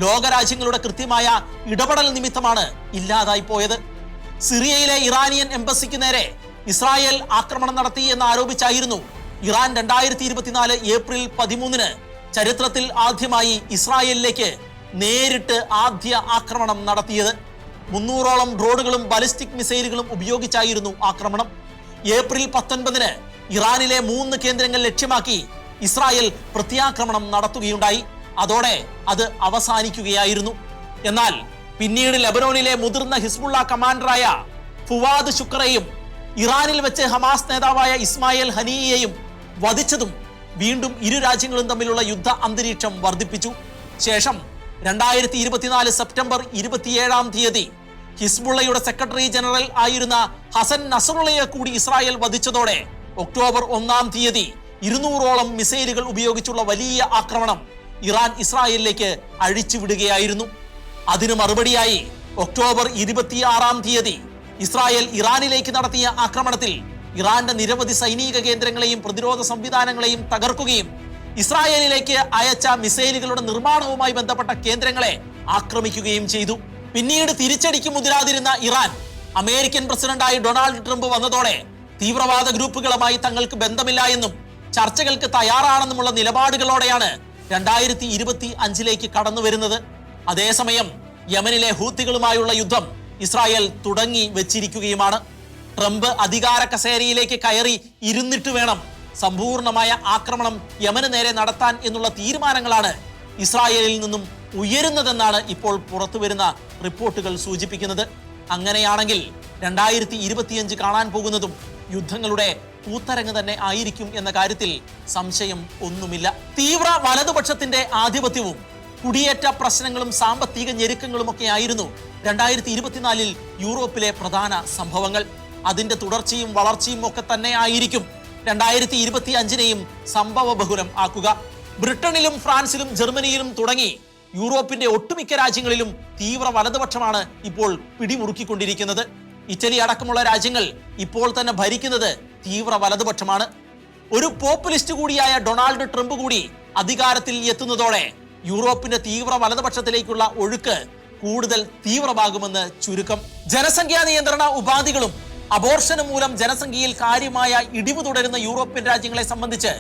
ലോകരാജ്യങ്ങളുടെ കൃത്യമായ ഇടപെടൽ നിമിത്തമാണ് ഇല്ലാതായി പോയത്. സിറിയയിലെ ഇറാനിയൻ എംബസിക്ക് നേരെ ഇസ്രായേൽ ആക്രമണം നടത്തി എന്ന് ആരോപിച്ചായിരുന്നു ഇറാൻ 2024 ഏപ്രിൽ 13 ചരിത്രത്തിൽ ആദ്യമായി ഇസ്രായേലിലേക്ക് നേരിട്ട് ആദ്യ ആക്രമണം നടത്തിയത്. 300ഓളം ഡ്രോണുകളും ബാലിസ്റ്റിക് മിസൈലുകളും ഉപയോഗിച്ചായിരുന്നു ആക്രമണം. ഏപ്രിൽ 19 ഇറാനിലെ 3 കേന്ദ്രങ്ങൾ ലക്ഷ്യമാക്കി ഇസ്രായേൽ പ്രത്യാക്രമണം നടത്തുകയുണ്ടായി. അതോടെ അത് അവസാനിക്കുകയായിരുന്നു. എന്നാൽ പിന്നീട് ലെബനോനിലെ മുതിർന്ന ഹിസ്ബുള്ള കമാൻഡറായ ഫുവാദ് ശുക്രയെയും ഇറാനിൽ വെച്ച് ഹമാസ് നേതാവായ ഇസ്മായിൽ ഹനിയയെയും വധിച്ചതും വീണ്ടും ഇരു രാജ്യങ്ങളും തമ്മിലുള്ള യുദ്ധ അന്തരീക്ഷം വർദ്ധിപ്പിച്ചു. ശേഷം 2024 സെപ്റ്റംബർ 27 ഹിസ്ബുള്ളയുടെ സെക്രട്ടറി ജനറൽ ആയിരുന്ന ഹസൻ നസ്രുള്ളയെ കൂടി ഇസ്രായേൽ വധിച്ചതോടെ ഒക്ടോബർ 1 200ഓളം മിസൈലുകൾ ഉപയോഗിച്ചുള്ള വലിയ ആക്രമണം ഇറാൻ ഇസ്രായേലിലേക്ക് അഴിച്ചുവിടുകയായിരുന്നു. അതിനു മറുപടിയായി ഒക്ടോബർ 26 ഇസ്രായേൽ ഇറാനിലേക്ക് നടത്തിയ ആക്രമണത്തിൽ ഇറാന്റെ നിരവധി സൈനിക കേന്ദ്രങ്ങളെയും പ്രതിരോധ സംവിധാനങ്ങളെയും തകർക്കുകയും ഇസ്രായേലിലേക്ക് അയച്ച മിസൈലുകളുടെ നിർമ്മാണവുമായി ബന്ധപ്പെട്ട കേന്ദ്രങ്ങളെ ആക്രമിക്കുകയും ചെയ്തു. പിന്നീട് തിരിച്ചടിക്ക് മുതിരാതിരുന്ന ഇറാൻ അമേരിക്കൻ പ്രസിഡന്റായി ഡൊണാൾഡ് ട്രംപ് വന്നതോടെ തീവ്രവാദ ഗ്രൂപ്പുകളുമായി തങ്ങൾക്ക് ബന്ധമില്ല എന്നും ചർച്ചകൾക്ക് തയ്യാറാണെന്നുമുള്ള നിലപാടുകളോടെയാണ് 2025 കടന്നു വരുന്നത്. അതേസമയം യമനിലെ ഹൂത്തികളുമായുള്ള യുദ്ധം ഇസ്രായേൽ തുടങ്ങി വെച്ചിരിക്കുകയുമാണ്. ട്രംപ് അധികാര കസേരയിലേക്ക് കയറി ഇരുന്നിട്ട് വേണം സമ്പൂർണമായ ആക്രമണം യമന് നേരെ നടത്താൻ എന്നുള്ള തീരുമാനങ്ങളാണ് ഇസ്രായേലിൽ നിന്നും ഉയരുന്നതെന്നാണ് ഇപ്പോൾ പുറത്തുവരുന്ന റിപ്പോർട്ടുകൾ സൂചിപ്പിക്കുന്നത്. അങ്ങനെയാണെങ്കിൽ 2025 കാണാൻ പോകുന്നതും യുദ്ധങ്ങളുടെ കൂത്തരങ്ങ് തന്നെ ആയിരിക്കും എന്ന കാര്യത്തിൽ സംശയം ഒന്നുമില്ല. തീവ്ര വലതുപക്ഷത്തിന്റെ ആധിപത്യവും കുടിയേറ്റ പ്രശ്നങ്ങളും സാമ്പത്തിക ഞെരുക്കങ്ങളും ഒക്കെ ആയിരുന്നു 2024 യൂറോപ്പിലെ പ്രധാന സംഭവങ്ങൾ. അതിന്റെ തുടർച്ചയും വളർച്ചയും ഒക്കെ തന്നെ ആയിരിക്കും 2025 സംഭവ ബഹുലം ആക്കുക. ബ്രിട്ടനിലും ഫ്രാൻസിലും ജർമ്മനിയിലും തുടങ്ങി യൂറോപ്പിന്റെ ഒട്ടുമിക്ക രാജ്യങ്ങളിലും തീവ്ര വലതുപക്ഷമാണ് ഇപ്പോൾ പിടിമുറുക്കിക്കൊണ്ടിരിക്കുന്നത്. ഇറ്റലി അടക്കമുള്ള രാജ്യങ്ങൾ ഇപ്പോൾ തന്നെ ഭരിക്കുന്നത് തീവ്ര വലതുപക്ഷമാണ്. ഒരു പോപ്പുലിസ്റ്റ് കൂടിയായ ഡൊണാൾഡ് ട്രംപ് കൂടി അധികാരത്തിൽ എത്തുന്നതോടെ യൂറോപ്പിന്റെ തീവ്ര വലതുപക്ഷത്തിലേക്കുള്ള ഒഴുക്ക് കൂടുതൽ തീവ്രമാകുമെന്ന് ചുരുക്കം. ജനസംഖ്യാ നിയന്ത്രണ ഉപാധികളും അബോർഷനും മൂലം ജനസംഖ്യയിൽ കാര്യമായ ഇടിവ് തുടരുന്ന യൂറോപ്യൻ രാജ്യങ്ങളെ സംബന്ധിച്ച്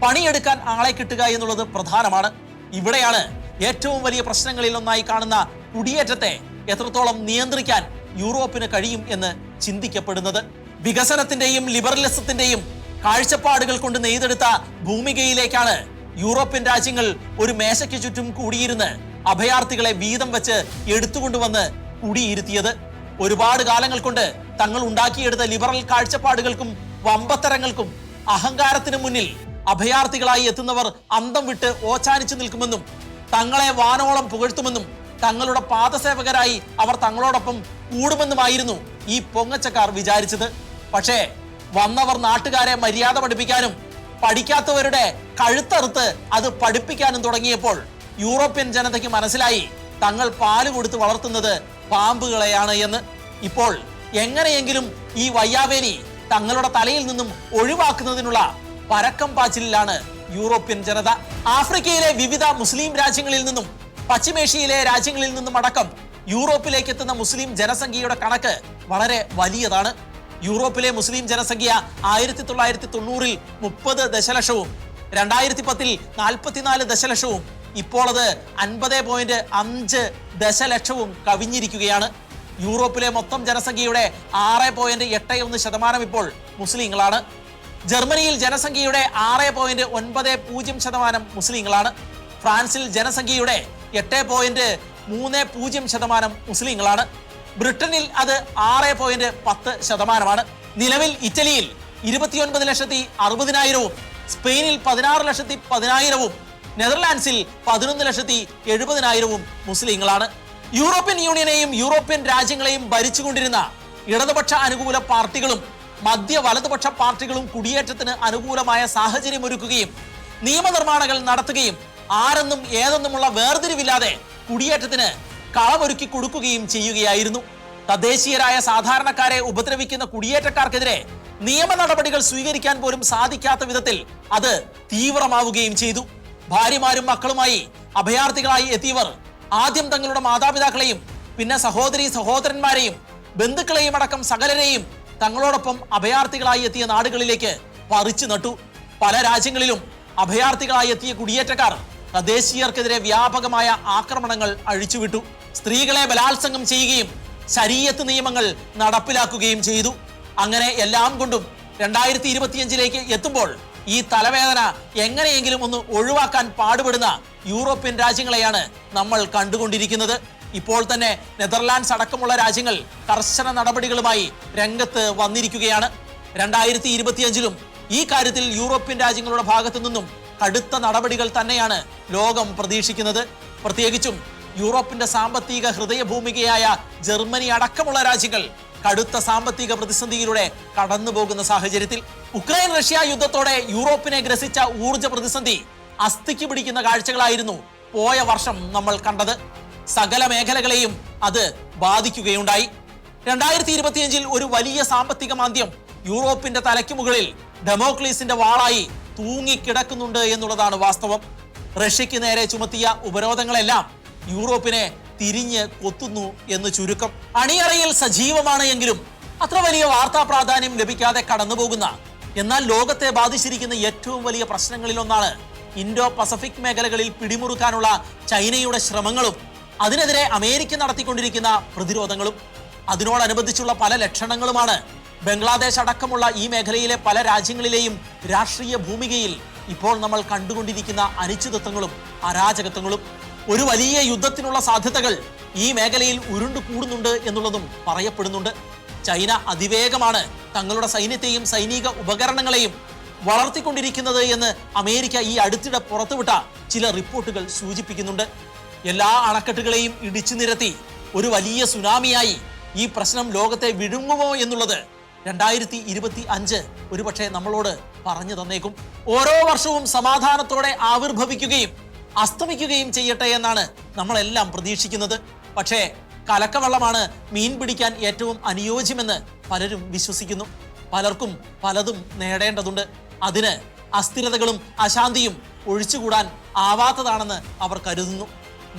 പണിയെടുക്കാൻ ആളെ കിട്ടുക എന്നുള്ളത് പ്രധാനമാണ്. ഇവിടെയാണ് ഏറ്റവും വലിയ പ്രശ്നങ്ങളിൽ ഒന്നായി കാണുന്ന കുടിയേറ്റത്തെ എത്രത്തോളം നിയന്ത്രിക്കാൻ യൂറോപ്പിന് കഴിയും എന്ന് ചിന്തിക്കപ്പെടുന്നത്. വികസനത്തിന്റെയും ലിബറലിസത്തിന്റെയും കാഴ്ചപ്പാടുകൾ കൊണ്ട് നെയ്തെടുത്ത ഭൂമികയിലേക്കാണ് യൂറോപ്യൻ രാജ്യങ്ങൾ ഒരു മേശയ്ക്ക് ചുറ്റും കൂടിയിരുന്ന് അഭയാർത്ഥികളെ വീതം വെച്ച് എടുത്തുകൊണ്ടുവന്ന് കുടിയിരുത്തിയത്. ഒരുപാട് കാലങ്ങൾ കൊണ്ട് തങ്ങൾ ഉണ്ടാക്കിയെടുത്ത ലിബറൽ കാഴ്ചപ്പാടുകൾക്കും വമ്പത്തരങ്ങൾക്കും അഹങ്കാരത്തിന് മുന്നിൽ അഭയാർത്ഥികളായി എത്തുന്നവർ അന്തം വിട്ട് ഓച്ചാനിച്ചു നിൽക്കുമെന്നും തങ്ങളെ വാനോളം പുകഴ്ത്തുമെന്നും തങ്ങളുടെ പാദസേവകരായി അവർ തങ്ങളോടൊപ്പം കൂടുമെന്നുമായിരുന്നു ഈ പൊങ്ങച്ചക്കാർ വിചാരിച്ചത്. പക്ഷേ വന്നവർ നാട്ടുകാരെ മര്യാദ പഠിപ്പിക്കാനും പഠിക്കാത്തവരുടെ കഴുത്തറുത്ത് അത് പഠിപ്പിക്കാനും തുടങ്ങിയപ്പോൾ യൂറോപ്യൻ ജനതയ്ക്ക് മനസ്സിലായി തങ്ങൾ പാല് കൊടുത്ത് വളർത്തുന്നത് പാമ്പുകളെയാണ് എന്ന്. ഇപ്പോൾ എങ്ങനെയെങ്കിലും ഈ വയ്യാവേലി തങ്ങളുടെ തലയിൽ നിന്നും ഒഴിവാക്കുന്നതിനുള്ള പരക്കം പാച്ചിലാണ് യൂറോപ്യൻ ജനത. ആഫ്രിക്കയിലെ വിവിധ മുസ്ലിം രാജ്യങ്ങളിൽ നിന്നും പശ്ചിമേഷ്യയിലെ രാജ്യങ്ങളിൽ നിന്നും അടക്കം യൂറോപ്പിലേക്ക് എത്തുന്ന മുസ്ലിം ജനസംഖ്യയുടെ കണക്ക് വളരെ വലിയതാണ്. യൂറോപ്പിലെ മുസ്ലിം ജനസംഖ്യ 1990 30 ദശലക്ഷവും 2010 44 ദശലക്ഷവും ഇപ്പോൾ അത് 50.5 ദശലക്ഷവും കവിഞ്ഞിരിക്കുകയാണ്. യൂറോപ്പിലെ മൊത്തം ജനസംഖ്യയുടെ 6.81% ഇപ്പോൾ മുസ്ലിങ്ങളാണ്. ജർമ്മനിയിൽ ജനസംഖ്യയുടെ 6.90% മുസ്ലിങ്ങളാണ്. ഫ്രാൻസിൽ ജനസംഖ്യയുടെ 8.30% മുസ്ലിങ്ങളാണ്. ബ്രിട്ടനിൽ അത് 6.10%. നിലവിൽ ഇറ്റലിയിൽ 29,60,000 സ്പെയിനിൽ 16,10,000 നെതർലാൻഡ്സിൽ 11,70,000 മുസ്ലിങ്ങളാണ്. യൂറോപ്യൻ യൂണിയനെയും യൂറോപ്യൻ രാജ്യങ്ങളെയും ഭരിച്ചുകൊണ്ടിരുന്ന ഇടതുപക്ഷ അനുകൂല പാർട്ടികളും മധ്യ വലതുപക്ഷ പാർട്ടികളും കുടിയേറ്റത്തിന് അനുകൂലമായ സാഹചര്യമൊരുക്കുകയും നിയമനിർമ്മാണങ്ങൾ നടത്തുകയും ആരെന്നും ഏതെന്നുമുള്ള വേർതിരിവില്ലാതെ കുടിയേറ്റത്തിന് കളമൊരുക്കി കൊടുക്കുകയും ചെയ്യുകയായിരുന്നു. തദ്ദേശീയരായ സാധാരണക്കാരെ ഉപദ്രവിക്കുന്ന കുടിയേറ്റക്കാർക്കെതിരെ നിയമ നടപടികൾ സ്വീകരിക്കാൻ പോലും സാധിക്കാത്ത വിധത്തിൽ അത് തീവ്രമാവുകയും ചെയ്തു. ഭാര്യമാരും മക്കളുമായി അഭയാർത്ഥികളായി എത്തിയവർ ആദ്യം തങ്ങളുടെ മാതാപിതാക്കളെയും പിന്നെ സഹോദരി സഹോദരന്മാരെയും ബന്ധുക്കളെയും അടക്കം സകലരെയും തങ്ങളോടൊപ്പം അഭയാർത്ഥികളായി എത്തിയ നാടുകളിലേക്ക് പറിച്ചു നട്ടു. പല രാജ്യങ്ങളിലും അഭയാർത്ഥികളായി എത്തിയ കുടിയേറ്റക്കാർ തദ്ദേശീയർക്കെതിരെ വ്യാപകമായ ആക്രമണങ്ങൾ അഴിച്ചുവിട്ടു. സ്ത്രീകളെ ബലാത്സംഗം ചെയ്യുകയും ശരീഅത്ത് നിയമങ്ങൾ നടപ്പിലാക്കുകയും ചെയ്തു. അങ്ങനെ എല്ലാം കൊണ്ടും 2025 എത്തുമ്പോൾ ഈ തലവേദന എങ്ങനെയെങ്കിലും ഒന്ന് ഒഴിവാക്കാൻ പാടുപെടുന്ന യൂറോപ്യൻ രാജ്യങ്ങളെയാണ് നമ്മൾ കണ്ടുകൊണ്ടിരിക്കുന്നത്. ഇപ്പോൾ തന്നെ നെതർലാൻഡ്സ് അടക്കമുള്ള രാജ്യങ്ങൾ കർശന നടപടികളുമായി രംഗത്ത് വന്നിരിക്കുകയാണ്. 2025 ഈ കാര്യത്തിൽ യൂറോപ്യൻ രാജ്യങ്ങളുടെ ഭാഗത്തു നിന്നും കടുത്ത നടപടികൾ തന്നെയാണ് ലോകം പ്രതീക്ഷിക്കുന്നത്. പ്രത്യേകിച്ചും യൂറോപ്പിന്റെ സാമ്പത്തിക ഹൃദയഭൂമികയായ ജർമ്മനി അടക്കമുള്ള രാജ്യങ്ങൾ കടുത്ത സാമ്പത്തിക പ്രതിസന്ധിയിലൂടെ കടന്നുപോകുന്ന സാഹചര്യത്തിൽ ഉക്രൈൻ റഷ്യ യുദ്ധത്തോടെ യൂറോപ്പിനെ ഗ്രസിച്ച ഊർജ പ്രതിസന്ധി അസ്ഥിക്ക് പിടിക്കുന്ന കാഴ്ചകളായിരുന്നു പോയ വർഷം നമ്മൾ കണ്ടത്. സകല മേഖലകളെയും അത് ബാധിക്കുകയുണ്ടായി. 2025 ഒരു വലിയ സാമ്പത്തിക മാന്ദ്യം യൂറോപ്പിന്റെ തലയ്ക്ക് മുകളിൽ ഡെമോക്ലീസിന്റെ വാളായി തൂങ്ങിക്കിടക്കുന്നുണ്ട് എന്നുള്ളതാണ് വാസ്തവം. റഷ്യക്ക് നേരെ ചുമത്തിയ ഉപരോധങ്ങളെല്ലാം യൂറോപ്പിനെ തിരിഞ്ഞ് കൊത്തുന്നു എന്ന് ചുരുക്കം. അണിയറയിൽ സജീവമാണ് എങ്കിലും അത്ര വലിയ വാർത്താ പ്രാധാന്യം ലഭിക്കാതെ കടന്നുപോകുന്ന എന്നാൽ ലോകത്തെ ബാധിച്ചിരിക്കുന്ന ഏറ്റവും വലിയ പ്രശ്നങ്ങളിൽ ഒന്നാണ് ഇൻഡോ പസഫിക് മേഖലകളിൽ പിടിമുറുക്കാനുള്ള ചൈനയുടെ ശ്രമങ്ങളും അതിനെതിരെ അമേരിക്ക നടത്തിക്കൊണ്ടിരിക്കുന്ന പ്രതിരോധങ്ങളും. അതിനോടനുബന്ധിച്ചുള്ള പല ലക്ഷണങ്ങളുമാണ് ബംഗ്ലാദേശ് അടക്കമുള്ള ഈ മേഖലയിലെ പല രാജ്യങ്ങളിലെയും രാഷ്ട്രീയ ഭൂമികയിൽ ഇപ്പോൾ നമ്മൾ കണ്ടുകൊണ്ടിരിക്കുന്ന അനിശ്ചിതത്വങ്ങളും അരാജകത്വങ്ങളും. ഒരു വലിയ യുദ്ധത്തിനുള്ള സാധ്യതകൾ ഈ മേഖലയിൽ ഉരുണ്ടു കൂടുന്നുണ്ട് എന്നുള്ളതും പറയപ്പെടുന്നുണ്ട്. ചൈന അതിവേഗമാണ് തങ്ങളുടെ സൈന്യത്തെയും സൈനിക ഉപകരണങ്ങളെയും വളർത്തിക്കൊണ്ടിരിക്കുന്നത് എന്ന് അമേരിക്ക ഈ അടുത്തിടെ പുറത്തുവിട്ട ചില റിപ്പോർട്ടുകൾ സൂചിപ്പിക്കുന്നുണ്ട്. എല്ലാ അണക്കെട്ടുകളെയും ഇടിച്ചു നിരത്തി ഒരു വലിയ സുനാമിയായി ഈ പ്രശ്നം ലോകത്തെ വിഴുങ്ങുമോ എന്നുള്ളത് 2025 ഒരുപക്ഷെ നമ്മളോട് പറഞ്ഞു തന്നേക്കും. ഓരോ വർഷവും സമാധാനത്തോടെ ആവിർഭവിക്കുകയും അസ്തമിക്കുകയും ചെയ്യട്ടെ എന്നാണ് നമ്മളെല്ലാം പ്രതീക്ഷിക്കുന്നത്. പക്ഷേ കലക്കവെള്ളമാണ് മീൻ പിടിക്കാൻ ഏറ്റവും അനുയോജ്യമെന്ന് പലരും വിശ്വസിക്കുന്നു. പലർക്കും പലതും നേടേണ്ടതുണ്ട്. അതിന് അസ്ഥിരതകളും അശാന്തിയും ഒഴിച്ചുകൂടാൻ ആവാത്തതാണെന്ന് അവർ കരുതുന്നു.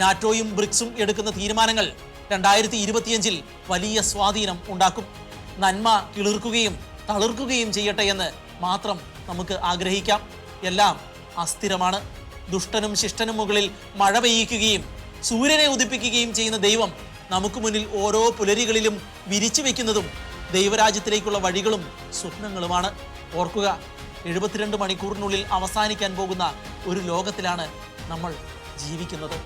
നാറ്റോയും ബ്രിക്സും എടുക്കുന്ന തീരുമാനങ്ങൾ 2025 വലിയ സ്വാധീനം ഉണ്ടാക്കും. നന്മ കിളിർക്കുകയും തളിർക്കുകയും ചെയ്യട്ടെ എന്ന് മാത്രം നമുക്ക് ആഗ്രഹിക്കാം. എല്ലാം അസ്ഥിരമാണ്. ദുഷ്ടനും ശിഷ്ടനും മുകളിൽ മഴ പെയ്യിക്കുകയും സൂര്യനെ ഉദിപ്പിക്കുകയും ചെയ്യുന്ന ദൈവം നമുക്ക് മുന്നിൽ ഓരോ പുലരികളിലും വിരിച്ചു വെക്കുന്നതും ദൈവരാജ്യത്തിലേക്കുള്ള വഴികളും സ്വപ്നങ്ങളുമാണ്. ഓർക്കുക, 72 മണിക്കൂറിനുള്ളിൽ അവസാനിക്കാൻ പോകുന്ന ഒരു ലോകത്തിലാണ് നമ്മൾ ജീവിക്കുന്നത്.